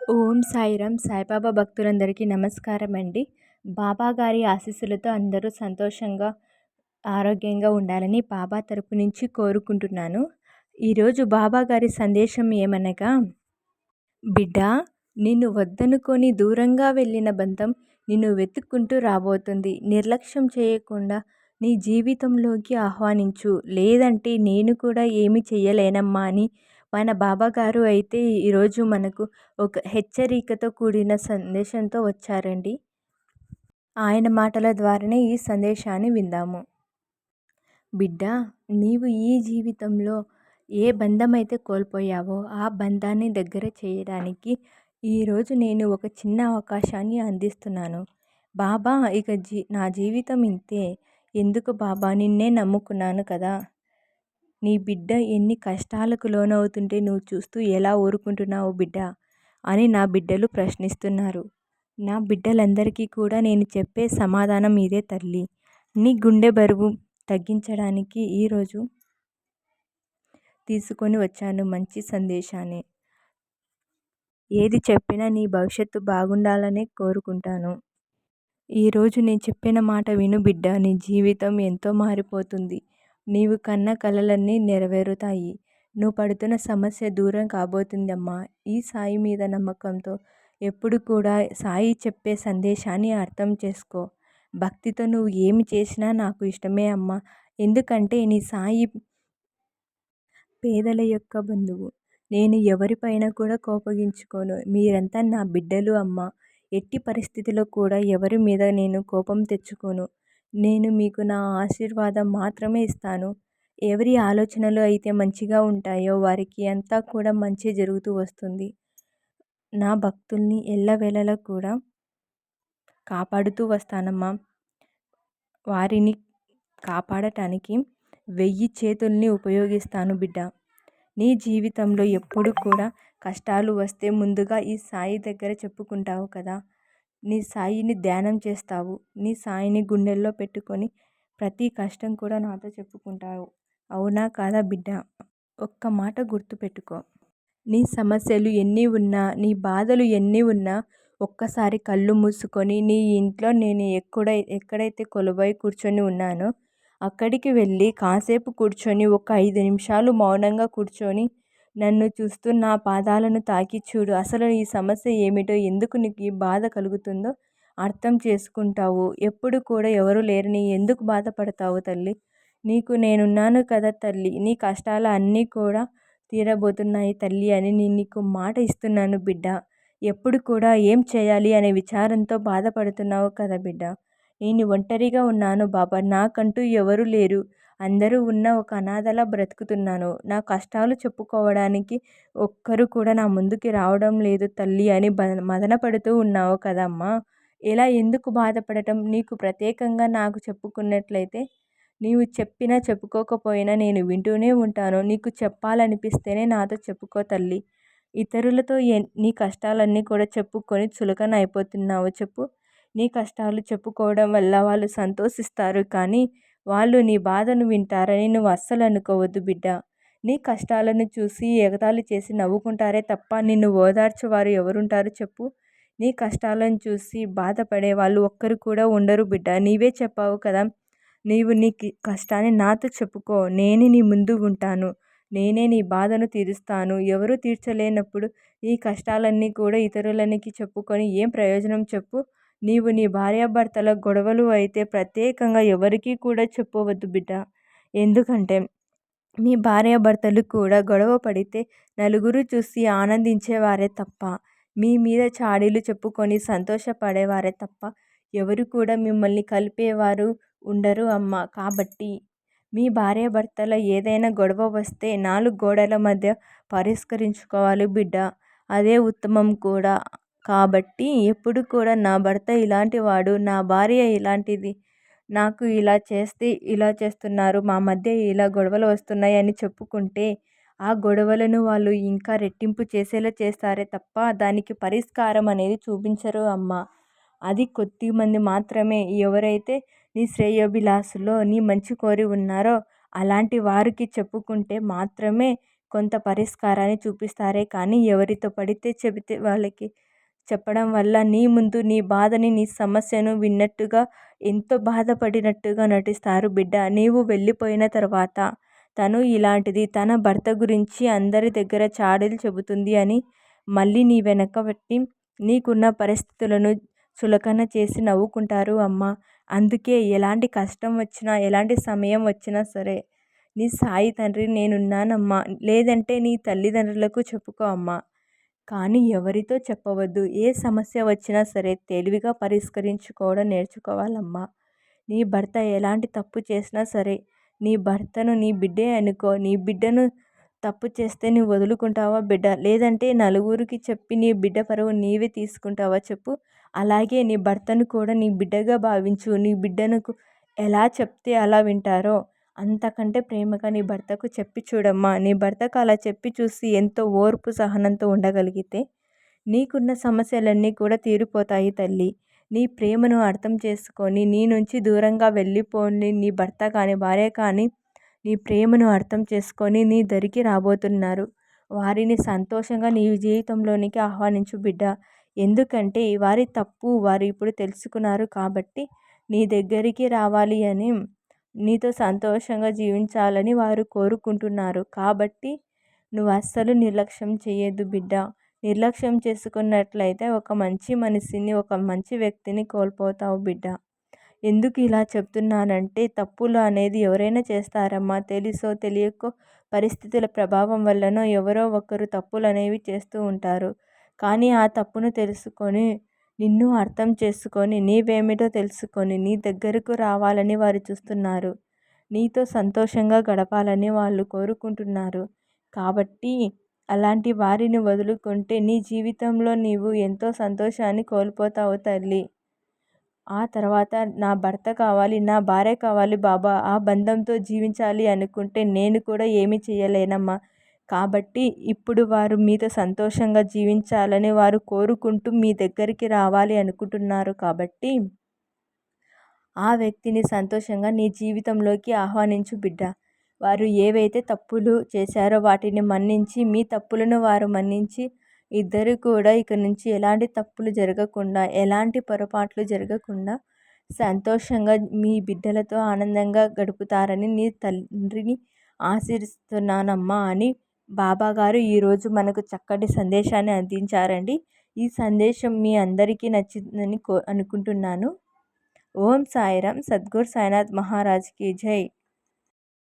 ఓం సాయిరామ్ సాయిబాబా భక్తులందరికీ నమస్కారం అండి. బాబా గారి ఆశీస్సులతో అందరూ సంతోషంగా, ఆరోగ్యంగా ఉండాలని బాబా తరపు నుంచి కోరుకుంటున్నాను. ఈరోజు బాబా గారి సందేశం ఏమనగా, బిడ్డా, నిన్ను వద్దనుకొని దూరంగా వెళ్ళిన బంధం నిన్ను వెతుక్కుంటూ రాబోతుంది. నిర్లక్ష్యం చేయకుండా నీ జీవితంలోకి ఆహ్వానించు, లేదంటే నేను కూడా ఏమి చెయ్యలేనమ్మా అని మన బాబాగారు అయితే ఈరోజు మనకు ఒక హెచ్చరికతో కూడిన సందేశంతో వచ్చారండి. ఆయన మాటల ద్వారానే ఈ సందేశాన్ని విందాము. బిడ్డ, నీవు ఈ జీవితంలో ఏ బంధమైతే కోల్పోయావో ఆ బంధాన్ని దగ్గర చేయడానికి ఈరోజు నేను ఒక చిన్న అవకాశాన్ని అందిస్తున్నాను. బాబా, ఇక నా జీవితం ఇంతే. ఎందుకు బాబా, నిన్నే నమ్ముకున్నాను కదా. నీ బిడ్డ ఎన్ని కష్టాలకు లోనవుతుంటే నువ్వు చూస్తూ ఎలా ఊరుకుంటున్నావు బిడ్డ అని నా బిడ్డలు ప్రశ్నిస్తున్నారు. నా బిడ్డలందరికీ కూడా నేను చెప్పే సమాధానం ఇదే తల్లి. నీ గుండె బరువు తగ్గించడానికి ఈరోజు తీసుకొని వచ్చాను మంచి సందేశాన్ని. ఏది చెప్పినా నీ భవిష్యత్తు బాగుండాలనే కోరుకుంటాను. ఈరోజు నేను చెప్పిన మాట విను బిడ్డ, నీ జీవితం ఎంతో మారిపోతుంది. నీవు కన్న కలలన్నీ నెరవేరుతాయి. నువ్వు పడుతున్న సమస్య దూరం కాబోతుందమ్మా. ఈ సాయి మీద నమ్మకంతో ఎప్పుడు కూడా సాయి చెప్పే సందేశాన్ని అర్థం చేసుకో. భక్తితో నువ్వు ఏమి చేసినా నాకు ఇష్టమే అమ్మా. ఎందుకంటే నీ సాయి పేదల యొక్క బంధువు. నేను ఎవరిపైన కూడా కోపగించుకోను. మీరంతా నా బిడ్డలు అమ్మా. ఎట్టి పరిస్థితిలో కూడా ఎవరి మీద నేను కోపం తెచ్చుకోను. నేను మీకు నా ఆశీర్వాదం మాత్రమే ఇస్తాను. ఎవరి ఆలోచనలు అయితే మంచిగా ఉంటాయో వారికి అంతా కూడా మంచి జరుగుతూ వస్తుంది. నా భక్తుల్ని ఎల్లవేళలా కూడా కాపాడుతూ వస్తానమ్మా. వారిని కాపాడటానికి 1000 చేతుల్ని ఉపయోగిస్తాను బిడ్డ. నీ జీవితంలో ఎప్పుడు కూడా కష్టాలు వస్తే ముందుగా ఈ సాయి దగ్గర చెప్పుకుంటావు కదా. నీ సాయిని ధ్యానం చేస్తావు. నీ సాయిని గుండెల్లో పెట్టుకొని ప్రతి కష్టం కూడా నాతో చెప్పుకుంటావు. అవునా కాదా బిడ్డ? ఒక్క మాట గుర్తుపెట్టుకో. నీ సమస్యలు ఎన్ని ఉన్నా, నీ బాధలు ఎన్ని ఉన్నా ఒక్కసారి కళ్ళు మూసుకొని నీ ఇంట్లో నేను ఎక్కడైతే కొలువై కూర్చొని ఉన్నానో అక్కడికి వెళ్ళి కాసేపు కూర్చొని ఒక 5 నిమిషాలు మౌనంగా కూర్చొని నన్ను చూస్తూ నా పాదాలను తాకి చూడు. అసలు ఈ సమస్య ఏమిటో, ఎందుకు నీకు ఈ బాధ కలుగుతుందో అర్థం చేసుకుంటావు. ఎప్పుడు కూడా ఎవరు లేరని ఎందుకు బాధపడతావు తల్లి? నీకు నేనున్నాను కదా తల్లి. నీ కష్టాలు అన్నీ కూడా తీరబోతున్నాయి తల్లి అని నేను నీకు మాట ఇస్తున్నాను బిడ్డ. ఎప్పుడు కూడా ఏం చేయాలి అనే విచారంతో బాధపడుతున్నావు కదా బిడ్డ. నేను ఒంటరిగా ఉన్నాను బాబా. నాకంటూ ఎవరు లేరు. అందరూ ఉన్న ఒక అనాథలా బ్రతుకుతున్నాను. నా కష్టాలు చెప్పుకోవడానికి ఒక్కరు కూడా నా ముందుకి రావడం లేదు తల్లి అని మదన పడుతూ ఉన్నావు కదమ్మా. ఇలా ఎందుకు బాధపడటం? నీకు ప్రత్యేకంగా నాకు చెప్పుకున్నట్లయితే నీవు చెప్పినా చెప్పుకోకపోయినా నేను వింటూనే ఉంటాను. నీకు చెప్పాలనిపిస్తేనే నాతో చెప్పుకో తల్లి. ఇతరులతో నీ కష్టాలన్నీ కూడా చెప్పుకొని చులకన అయిపోతున్నావు చెప్పు. నీ కష్టాలు చెప్పుకోవడం వల్ల వాళ్ళు సంతోషిస్తారు, కానీ వాళ్ళు నీ బాధను వింటారని నువ్వు అస్సలు అనుకోవద్దు బిడ్డ. నీ కష్టాలను చూసి ఎగతాళి చేసి నవ్వుకుంటారే తప్ప నిన్ను ఓదార్చేవారు ఎవరుంటారు చెప్పు. నీ కష్టాలను చూసి బాధపడే వాళ్ళు ఒక్కరు కూడా ఉండరు బిడ్డ. నీవే చెప్పావు కదా, నీవు నీ కష్టాన్ని నాతో చెప్పుకో, నేనే నీ ముందు ఉంటాను, నేనే నీ బాధను తీరుస్తాను. ఎవరు తీర్చలేనప్పుడు నీ కష్టాలన్నీ కూడా ఇతరులనికి చెప్పుకొని ఏం ప్రయోజనం చెప్పు. నీవు నీ భార్యాభర్తల గొడవలు అయితే ప్రత్యేకంగా ఎవరికీ కూడా చెప్పవద్దు బిడ్డ. ఎందుకంటే మీ భార్యాభర్తలు కూడా గొడవ పడితే నలుగురు చూసి ఆనందించేవారే తప్ప, మీ మీద చాడీలు చెప్పుకొని సంతోషపడేవారే తప్ప ఎవరు కూడా మిమ్మల్ని కలిపేవారు ఉండరు అమ్మ. కాబట్టి మీ భార్యాభర్తల ఏదైనా గొడవ వస్తే 4 గోడల మధ్య పరిష్కరించుకోవాలి బిడ్డ. అదే ఉత్తమం కూడా. కాబట్టి ఎప్పుడు కూడా నా భర్త ఇలాంటి వాడు, నా భార్య ఇలాంటిది, నాకు ఇలా చేస్తే ఇలా చేస్తున్నారు, మా మధ్య ఇలా గొడవలు వస్తున్నాయి అని చెప్పుకుంటే ఆ గొడవలను వాళ్ళు ఇంకా రెట్టింపు చేసేలా చేస్తారే తప్ప దానికి పరిష్కారం అనేది చూపించరు అమ్మ. అది కొద్దిమంది మాత్రమే. ఎవరైతే నీ శ్రేయోభిలాషులో నీ మంచి కోరి ఉన్నారో అలాంటి వారికి చెప్పుకుంటే మాత్రమే కొంత పరిష్కారాన్ని చూపిస్తారే కానీ ఎవరితో పడితే చెబితే వాళ్ళకి చెప్పడం వల్ల నీ ముందు నీ బాధని నీ సమస్యను విన్నట్టుగా ఎంతో బాధపడినట్టుగా నటిస్తారు బిడ్డ. నీవు వెళ్ళిపోయిన తర్వాత తను ఇలాంటిది తన భర్త గురించి అందరి దగ్గర చాడీలు చెబుతుంది అని మళ్ళీ నీ వెనక పెట్టి నీకున్న పరిస్థితులను చులకన చేసి నవ్వుకుంటారు అమ్మ. అందుకే ఎలాంటి కష్టం వచ్చినా ఎలాంటి సమయం వచ్చినా సరే నీ సాయి తండ్రి నేనున్నానమ్మా, లేదంటే నీ తల్లిదండ్రులకు చెప్పుకో అమ్మా, కానీ ఎవరితో చెప్పవద్దు. ఏ సమస్య వచ్చినా సరే తెలివిగా పరిష్కరించుకోవడం నేర్చుకోవాలమ్మా. నీ భర్త ఎలాంటి తప్పు చేసినా సరే నీ భర్తను నీ బిడ్డే అనుకో. నీ బిడ్డను తప్పు చేస్తే నువ్వు వదులుకుంటావా బిడ్డ? లేదంటే నలుగురికి చెప్పి నీ బిడ్డ పరువు నీవే తీసుకుంటావా చెప్పు? అలాగే నీ భర్తను కూడా నీ బిడ్డగా భావించు. నీ బిడ్డను ఎలా చెప్తే అలా వింటారో అంతకంటే ప్రేమగా నీ భర్తకు చెప్పి చూడమ్మా. నీ భర్తకు అలా చెప్పి చూసి ఎంతో ఓర్పు సహనంతో ఉండగలిగితే నీకున్న సమస్యలన్నీ కూడా తీరిపోతాయి తల్లి. నీ ప్రేమను అర్థం చేసుకొని నీ నుంచి దూరంగా వెళ్ళిపోని నీ భర్త కానీ భార్య కానీ నీ ప్రేమను అర్థం చేసుకొని నీ దరికి రాబోతున్నారు. వారిని సంతోషంగా నీ జీవితంలోనికి ఆహ్వానించు బిడ్డ. ఎందుకంటే వారి తప్పు వారు ఇప్పుడు తెలుసుకున్నారు కాబట్టి నీ దగ్గరికి రావాలి అని, నీతో సంతోషంగా జీవించాలని వారు కోరుకుంటున్నారు. కాబట్టి నువ్వు అస్సలు నిర్లక్ష్యం చేయొద్దు బిడ్డ. నిర్లక్ష్యం చేసుకున్నట్లయితే ఒక మంచి మనిషిని ఒక మంచి వ్యక్తిని కోల్పోతావు బిడ్డ. ఎందుకు ఇలా చెప్తున్నానంటే తప్పులు అనేది ఎవరైనా చేస్తారమ్మా. తెలుసో తెలియకో పరిస్థితుల ప్రభావం వల్లనో ఎవరో ఒకరు తప్పులు అనేవి చేస్తూ ఉంటారు. కానీ ఆ తప్పును తెలుసుకొని నిన్ను అర్థం చేసుకొని నీవేమిటో తెలుసుకొని నీ దగ్గరకు రావాలని వారు చూస్తున్నారు. నీతో సంతోషంగా గడపాలని వాళ్ళు కోరుకుంటున్నారు. కాబట్టి అలాంటి వారిని వదులుకుంటే నీ జీవితంలో నీవు ఎంతో సంతోషాన్ని కోల్పోతావు తల్లి. ఆ తర్వాత నా భర్త కావాలి, నా భార్య కావాలి బాబా, ఆ బంధంతో జీవించాలి అనుకుంటే నేను కూడా ఏమీ చేయలేనమ్మా. కాబట్టి ఇప్పుడు వారు మీతో సంతోషంగా జీవించాలని వారు కోరుకుంటూ మీ దగ్గరికి రావాలి అనుకుంటున్నారు. కాబట్టి ఆ వ్యక్తిని సంతోషంగా నీ జీవితంలోకి ఆహ్వానించు బిడ్డ. వారు ఏవైతే తప్పులు చేశారో వాటిని మన్నించి మీ తప్పులను వారు మన్నించి ఇద్దరు కూడా ఇక నుంచి ఎలాంటి తప్పులు జరగకుండా ఎలాంటి పొరపాట్లు జరగకుండా సంతోషంగా మీ బిడ్డలతో ఆనందంగా గడుపుతారని నీ తండ్రిని ఆశీర్వదిస్తున్నానమ్మా అని బాబాగారు ఈరోజు మనకు చక్కటి సందేశాన్ని అందించారండి. ఈ సందేశం మీ అందరికీ నచ్చిందని అనుకుంటున్నాను. ఓం సాయిరామ్. సద్గురు సాయినాథ్ మహారాజ్కి జై.